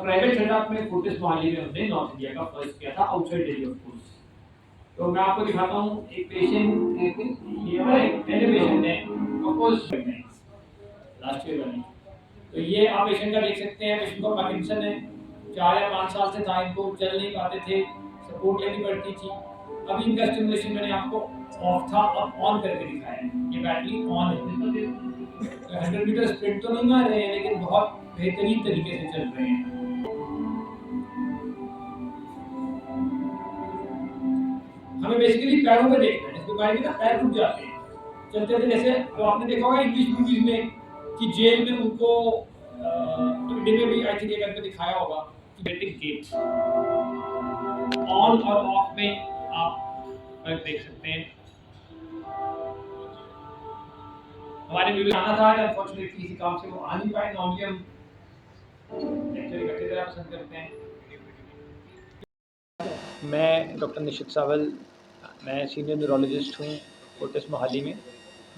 Private setup में Fortis Mohali में हमने नॉर्थ इंडिया का फर्स्ट किया था, आउटसाइड दिल्ली ऑफ कोर्स। तो मैं आपको दिखाता हूँ एक पेशेंट, ये हमारा एक पहले पेशेंट है अपोज लास्ट ईयर वाली। तो ये आप पेशेंट का देख सकते हैं, पेशेंट को पार्किंसन है, 4 या 5 साल से था, इनको चल नहीं पाते थे, सपोर्ट लेनी पड़ती थी। अभी इनका स्टिमुलेशन मैंने आपको ऑफ था, अब ऑन करके दिखाया है। ये बैटरी ऑन है, 100 मीटर स्प्रिंट तो नहीं मार रहे हैं, लेकिन बहुत बेहतरीन तरीके से चल रहे हैं। हमें बेसिकली पैरों में देखना है, इस बीमारी में ना पैर रुक जाते हैं चलते थे। जैसे तो आपने देखा होगा इंग्लिश मूवीज में कि जेल में उनको इंडिया में भी आई थिंक एक पे दिखाया होगा कि गेटिंग गेट ऑन और ऑफ में आप देख सकते हैं। हमारे भी आना था, अनफॉर्चुनेटली किसी काम से वो आ नहीं पाए। नॉर्मली हम लेक्चर इकट्ठे तरह पसंद करते हैं। मैं डॉक्टर निशित सावल, मैं सीनियर न्यूरोलॉजिस्ट हूँ फोर्टिस मोहाली में।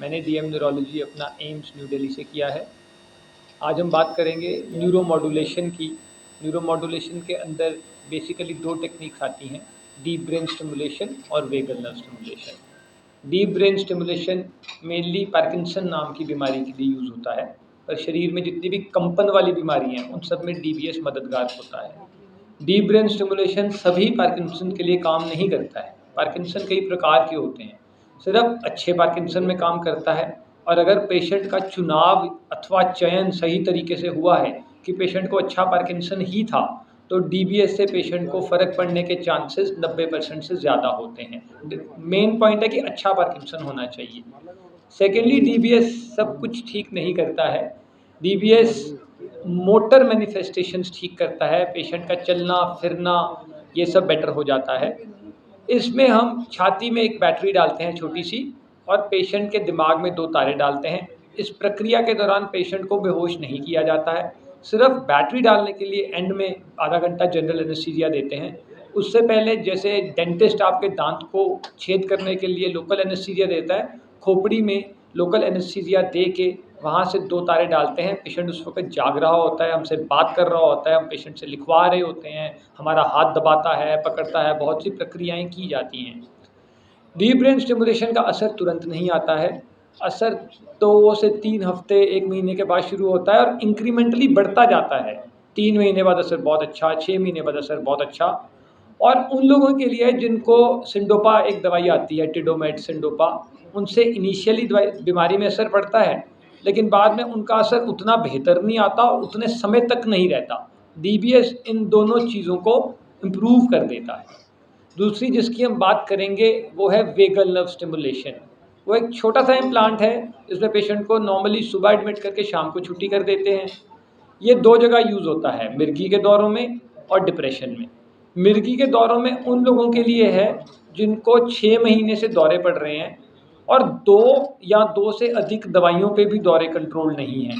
मैंने डीएम न्यूरोलॉजी अपना एम्स न्यू दिल्ली से किया है। आज हम बात करेंगे न्यूरो मॉड्यूलेशन की। न्यूरो मॉड्यूलेशन के अंदर बेसिकली 2 टेक्निक्स आती हैं, डीप ब्रेन स्टिमुलेशन और vagal nerve stimulation. Deep brain stimulation mainly Parkinson नाम की बीमारी के लिए यूज़ होता है, पर शरीर में जितनी भी कंपन वाली बीमारी हैं उन सब में डीबीएस मददगार होता है। डीप ब्रेन स्टिमुलेशन सभी पार्किंसन के लिए काम नहीं करता है। पार्किंसन कई प्रकार के होते हैं, सिर्फ अच्छे पार्किंसन में काम करता है। और अगर पेशेंट का चुनाव अथवा चयन सही तरीके से हुआ है कि पेशेंट को अच्छा पार्किंसन ही था, तो डीबीएस से पेशेंट को फ़र्क पड़ने के चांसेस 90% से ज़्यादा होते हैं। मेन पॉइंट है कि अच्छा पार्किंसन होना चाहिए। सेकेंडली, डीबीएस सब कुछ ठीक नहीं करता है। डीबीएस मोटर मैनिफेस्टेशंस ठीक करता है, पेशेंट का चलना फिरना ये सब बेटर हो जाता है। इसमें हम छाती में एक बैटरी डालते हैं छोटी सी, और पेशेंट के दिमाग में 2 तारे डालते हैं। इस प्रक्रिया के दौरान पेशेंट को बेहोश नहीं किया जाता है, सिर्फ बैटरी डालने के लिए एंड में आधा घंटा जनरल एनेस्थीसिया देते हैं। उससे पहले जैसे डेंटिस्ट आपके दांत को छेद करने के लिए लोकल एनेस्थीसिया देता है, खोपड़ी में लोकल एनेस्थीसिया दे के वहाँ से 2 तारे डालते हैं। पेशेंट उस वक्त जाग रहा होता है, हमसे बात कर रहा होता है, हम पेशेंट से लिखवा रहे होते हैं, हमारा हाथ दबाता है, पकड़ता है, बहुत सी प्रक्रियाएं की जाती हैं। डीप ब्रेन स्टिमुलेशन का असर तुरंत नहीं आता है, असर 2 से 3 हफ्ते 1 महीने के बाद शुरू होता है और इंक्रीमेंटली बढ़ता जाता है। 3 महीने बाद असर बहुत अच्छा, 6 महीने बाद असर बहुत अच्छा। और उन लोगों के लिए जिनको सिंडोपा एक दवाई आती है, टिडोमेट सिंडोपा, उनसे इनिशियली बीमारी में असर पड़ता है, लेकिन बाद में उनका असर उतना बेहतर नहीं आता और उतने समय तक नहीं रहता। डीबीएस इन दोनों चीज़ों को इम्प्रूव कर देता है। दूसरी जिसकी हम बात करेंगे वो है वेगल नर्व स्टिमुलेशन। वो एक छोटा सा इम्प्लांट है, इसमें पेशेंट को नॉर्मली सुबह एडमिट करके शाम को छुट्टी कर देते हैं। ये 2 जगह यूज़ होता है, मिर्गी के दौरों में और डिप्रेशन में। मिर्गी के दौरों में उन लोगों के लिए है जिनको 6 महीने से दौरे पड़ रहे हैं और 2 या 2 से अधिक दवाइयों पे भी दौरे कंट्रोल नहीं हैं।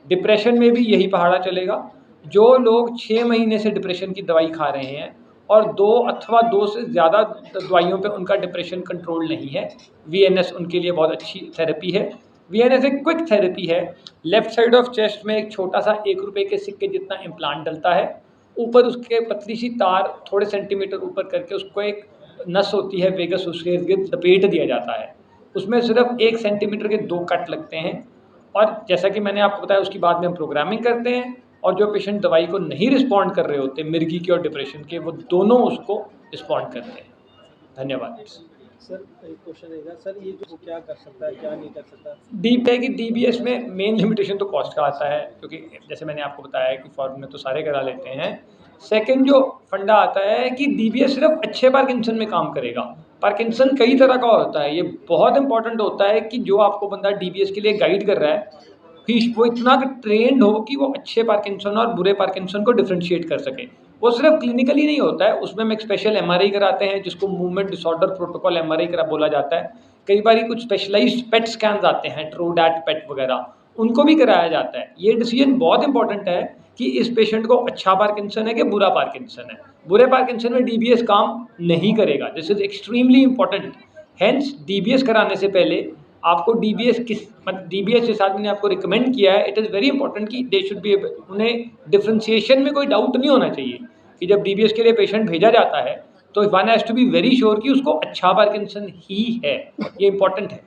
डिप्रेशन में भी यही पहाड़ा चलेगा। जो लोग 6 महीने से डिप्रेशन की दवाई खा रहे हैं और 2 अथवा 2 से ज़्यादा दवाइयों पे उनका डिप्रेशन कंट्रोल नहीं है, वीएनएस उनके लिए बहुत अच्छी थेरेपी है। वीएनएस एक क्विक थेरेपी है। लेफ्ट साइड ऑफ चेस्ट में एक छोटा सा 1 रुपये के सिक्के जितना इम्प्लांट डलता है, ऊपर उसके पतली सी तार थोड़े सेंटीमीटर ऊपर करके उसको एक नस होती है वेगस, उसके इर्द गिर्द लपेट दिया जाता है। उसमें सिर्फ 1 सेंटीमीटर के 2 कट लगते हैं और जैसा कि मैंने आपको बताया उसके बाद में हम प्रोग्रामिंग करते हैं, और जो पेशेंट दवाई को नहीं रिस्पॉन्ड कर रहे होते मिर्गी के और डिप्रेशन के, वो दोनों उसको रिस्पॉन्ड करते हैं। धन्यवाद। सर एक क्वेश्चन रहेगा सर, ये जो क्या कर सकता है क्या नहीं कर सकता? डीप है कि डीबीएस में मेन लिमिटेशन तो कॉस्ट का आता है, क्योंकि जैसे मैंने आपको बताया कि फॉरेन में तो सारे करा लेते हैं। सेकंड जो फंडा आता है कि डीबीएस सिर्फ अच्छे पार्किंसन में काम करेगा। पार्किंसन कई तरह का होता है, ये बहुत इंपॉर्टेंट होता है कि जो आपको बंदा डीबीएस के लिए गाइड कर रहा है वो इतना ट्रेंड हो कि वो अच्छे पार्किंसन और बुरे पार्किंसन को डिफ्रेंशिएट कर सके। वो सिर्फ क्लिनिकली नहीं होता है, उसमें हम एक स्पेशल एमआरआई कराते हैं जिसको मूवमेंट डिसऑर्डर प्रोटोकॉल एमआरआई करा बोला जाता है। कई बार कुछ स्पेशलाइज्ड पेट स्कैन्स आते हैं, ट्रोडैट पेट वगैरह, उनको भी कराया जाता है। ये डिसीजन बहुत इंपॉर्टेंट है कि इस पेशेंट को अच्छा पार्किंसन है कि बुरा पार्किंसन है। बुरे पार्किंसन में डीबीएस काम नहीं करेगा, this is extremely important. Hence DBS कराने से पहले आपको DBS मतलब DBS जिस आदमी ने आपको रिकमेंड किया है, इट इज़ वेरी इंपॉर्टेंट कि दे शुड बी, उन्हें डिफ्रेंशिएशन में कोई डाउट नहीं होना चाहिए कि जब DBS के लिए पेशेंट भेजा जाता है तो one has to be very sure कि उसको अच्छा पार्किंसन ही है, ये इंपॉर्टेंट है।